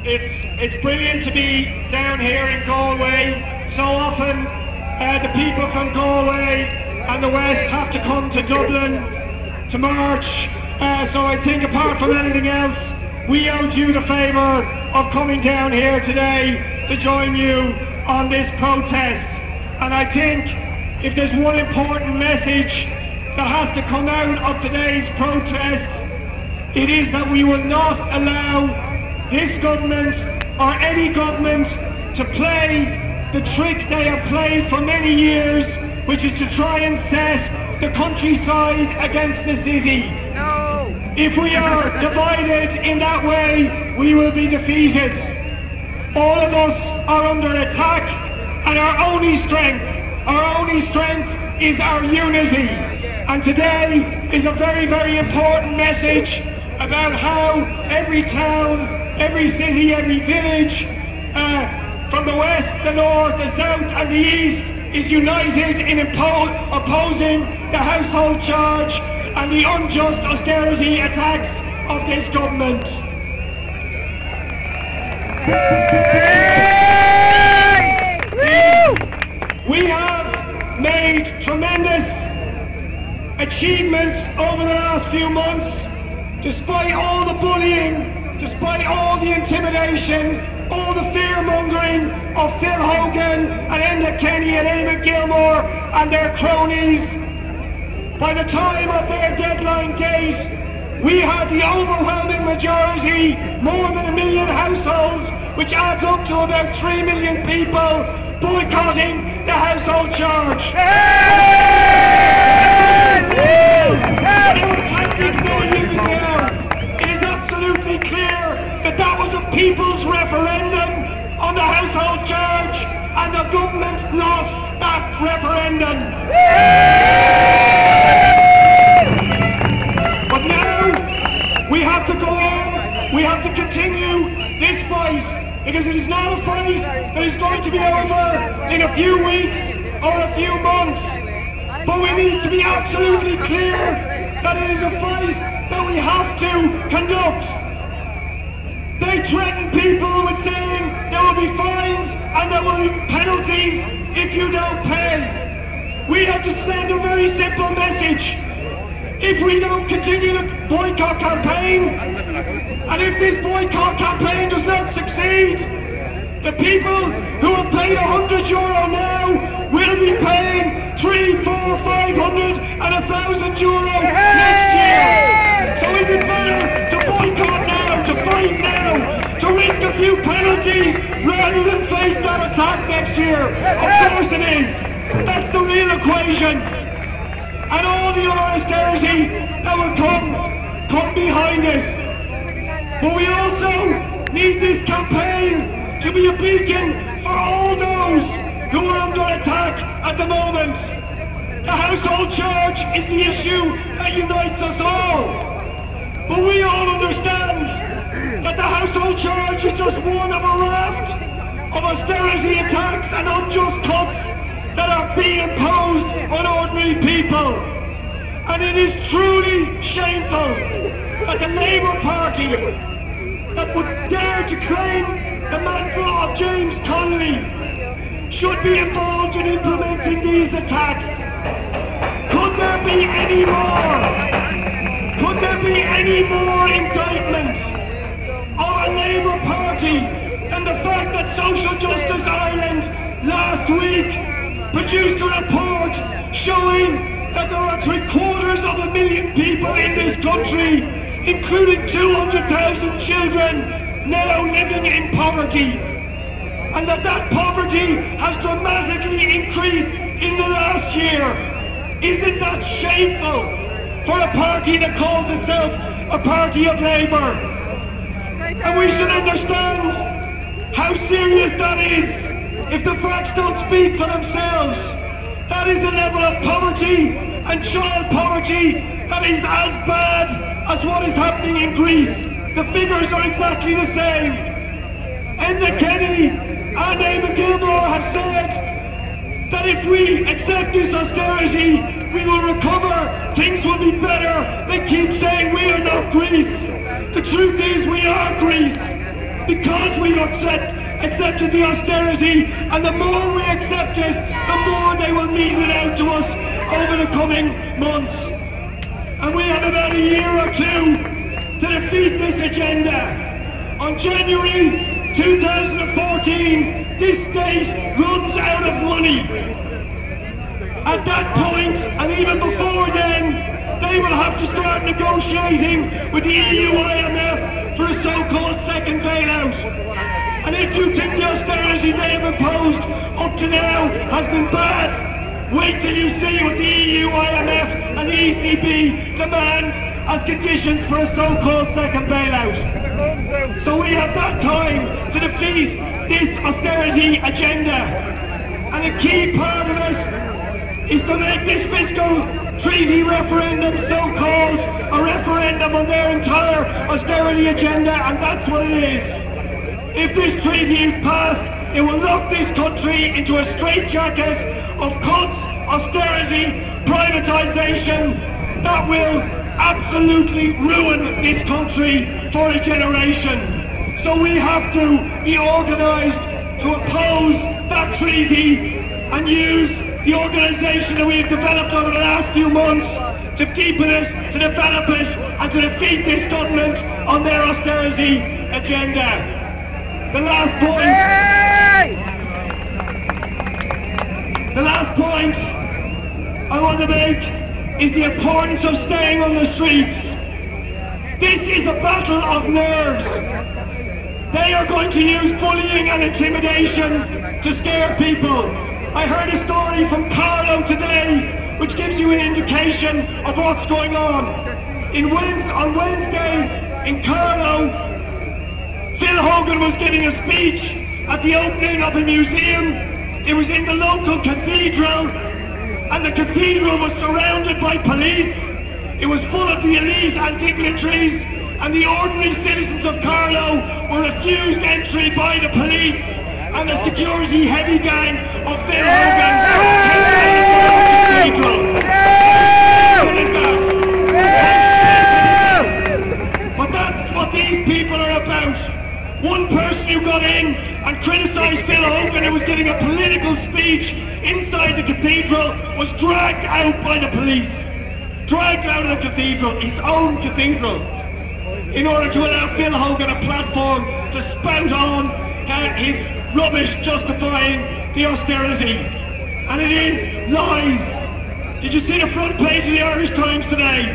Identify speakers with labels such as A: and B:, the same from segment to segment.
A: It's brilliant to be down here in Galway. So often the people from Galway and the West have to come to Dublin to march. So I think apart from anything else, we owed you the favour of coming down here today to join you on this protest. And I think if there's one important message that has to come out of today's protest, it is that we will not allow this government or any government to play the trick they have played for many years, which is to try and set the countryside against the city.
B: No.
A: If we are divided in that way, we will be defeated. All of us are under attack, and our only strength is our unity. And today is a very, very important message about how every town, every city, every village, from the west, the north, the south and the east is united in opposing the household charge and the unjust austerity attacks of this government. We have made tremendous achievements over the last few months, despite all the bullying, despite all the intimidation, all the fear-mongering of Phil Hogan and Enda Kenny and Eamon Gilmore and their cronies. By the time of their deadline date, we had the overwhelming majority, more than 1 million households, which adds up to about 3 million people, boycotting the household charge. It is absolutely clear that that was a people's referendum on the household charge, and the government lost that referendum. But now we have to go on, we have to continue this fight, because it is not a fight that is going to be over in a few weeks or a few months. But we need to be absolutely clear that it is a fight that we have to conduct. They threaten people with saying there will be fines and there will be penalties if you don't pay. We have to send a very simple message. If we don't continue the boycott campaign, and if this boycott campaign does not succeed, the people who have paid €100 now will be paying 300, 400, 500 and €1,000 next year. So is it better to boycott now, to fight now, to risk a few penalties rather than face that attack next year? Of course it is. That's the real equation. And all the other austerity that will come behind it. But we also need this campaign to be a beacon for all those who are under attack at the moment. The household charge is the issue that unites us all. But we all understand that the household charge is just one of a raft of austerity attacks and unjust cuts that are being imposed on ordinary people. And it is truly shameful that the Labour Party that would dare to claim the mantra of James Connolly should be involved in implementing these attacks. Could there be any more? Could there be any more indictment of a Labour Party than the fact that Social Justice Ireland last week produced a report showing that there are 750,000 people in this country, including 200,000 children, now living in poverty, and that poverty has dramatically increased in the last year. Isn't that shameful for a party that calls itself a party of Labour? And we should understand how serious that is if the facts don't speak for themselves. That is the level of poverty and child poverty that is as bad as what is happening in Greece. The figures are exactly the same. Enda Kenny and Eamon Gilmore have said that if we accept this austerity, we will recover, things will be better. They keep saying we are not Greece. The truth is we are Greece. because we've accepted the austerity, and the more we accept it, the more they will mete it out to us over the coming months. And we have about a year or two to defeat this agenda. On January 2014, this state runs out of money. At that point, and even before then, they will have to start negotiating with the EU IMF for a so-called second bailout. And if you think the austerity they have imposed up to now has been bad, wait till you see what the EU IMF and the ECB demand as conditions for a so-called second bailout. So we have that time to defeat this austerity agenda. And a key part of it is to make this fiscal treaty referendum so-called a referendum on their entire austerity agenda, and that's what it is. If this treaty is passed, it will lock this country into a straitjacket of cuts, austerity, privatisation that will absolutely ruin this country for a generation. So we have to be organised to oppose that treaty and use the organisation that we have developed over the last few months to deepen it, to develop it, and to defeat this government on their austerity agenda. The last point I want to make is the importance of staying on the streets. This is a battle of nerves. They are going to use bullying and intimidation to scare people. I heard a story from Carlo today which gives you an indication of what's going on. On Wednesday in Carlo, Phil Hogan was giving a speech at the opening of a museum. It was in the local cathedral, and the cathedral was surrounded by police. It was full of the elite and dignitaries, and the ordinary citizens of Carlo were refused entry by the police, and the security heavy gang of Phil Hogan came into the cathedral. But that's what these people are about. One person who got in and criticised Phil Hogan, who was giving a political speech inside the cathedral, was dragged out by the police. Dragged out of the cathedral, his own cathedral, in order to allow Phil Hogan a platform to spout on his rubbish justifying the austerity. And it is lies. Did you see the front page of the Irish Times today?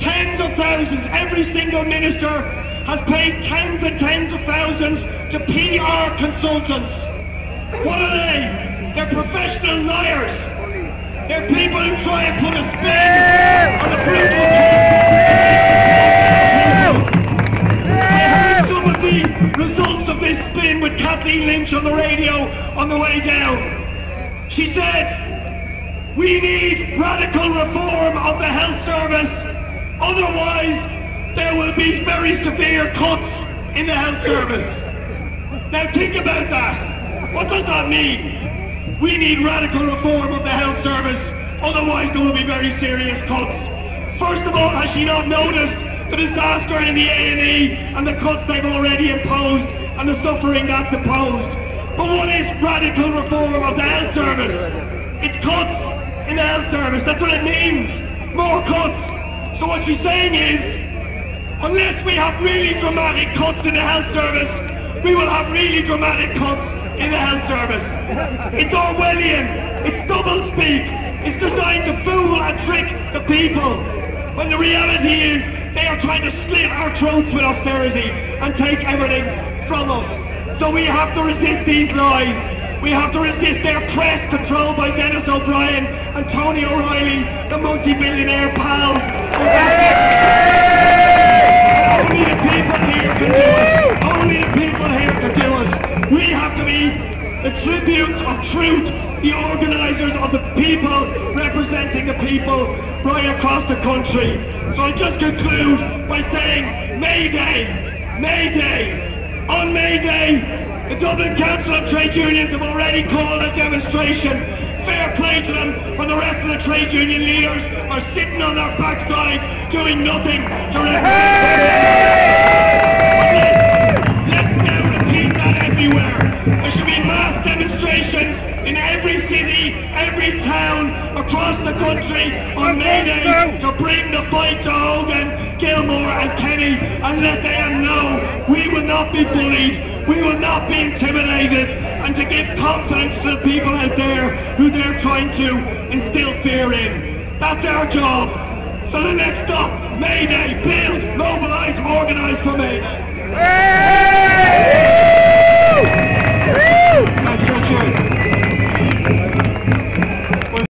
A: Tens of thousands, every single minister has paid tens and tens of thousands to PR consultants. What are they? They're professional liars. They're people who try and put a spin on the political I heard some of the results of this spin with Kathleen Lynch on the radio on the way down. She said, we need radical reform of the health service, otherwise there will be very severe cuts in the health service. Now think about that. What does that mean? We need radical reform of the health service, otherwise there will be very serious cuts. First of all, has she not noticed the disaster in the A&E and the cuts they've already imposed and the suffering that's imposed? But what is radical reform of the health service? It's cuts in the health service. That's what it means. More cuts. So what she's saying is, unless we have really dramatic cuts in the health service, we will have really dramatic cuts in the health service. It's Orwellian, it's doublespeak, it's designed to fool and trick the people, when the reality is they are trying to slit our throats with austerity and take everything from us. So we have to resist these lies. We have to resist their press controlled by Dennis O'Brien and Tony O'Reilly, the multi-billionaire pals. Only the people here can do it. Only the people here can do it. We have to be the tributes of truth, the organisers of the people, representing the people right across the country. So I just conclude by saying, May Day, May Day. On May Day, the Dublin Council of Trade Unions have already called a demonstration. Fair play to them when the rest of the trade union leaders are sitting on their backside doing nothing to represent. country on May Day to bring the fight to Hogan, Gilmore and Kenny and let them know we will not be bullied, we will not be intimidated, and to give confidence to the people out there who they're trying to instill fear in. That's our job. So the next stop, May Day, build, mobilise, organise for May Day.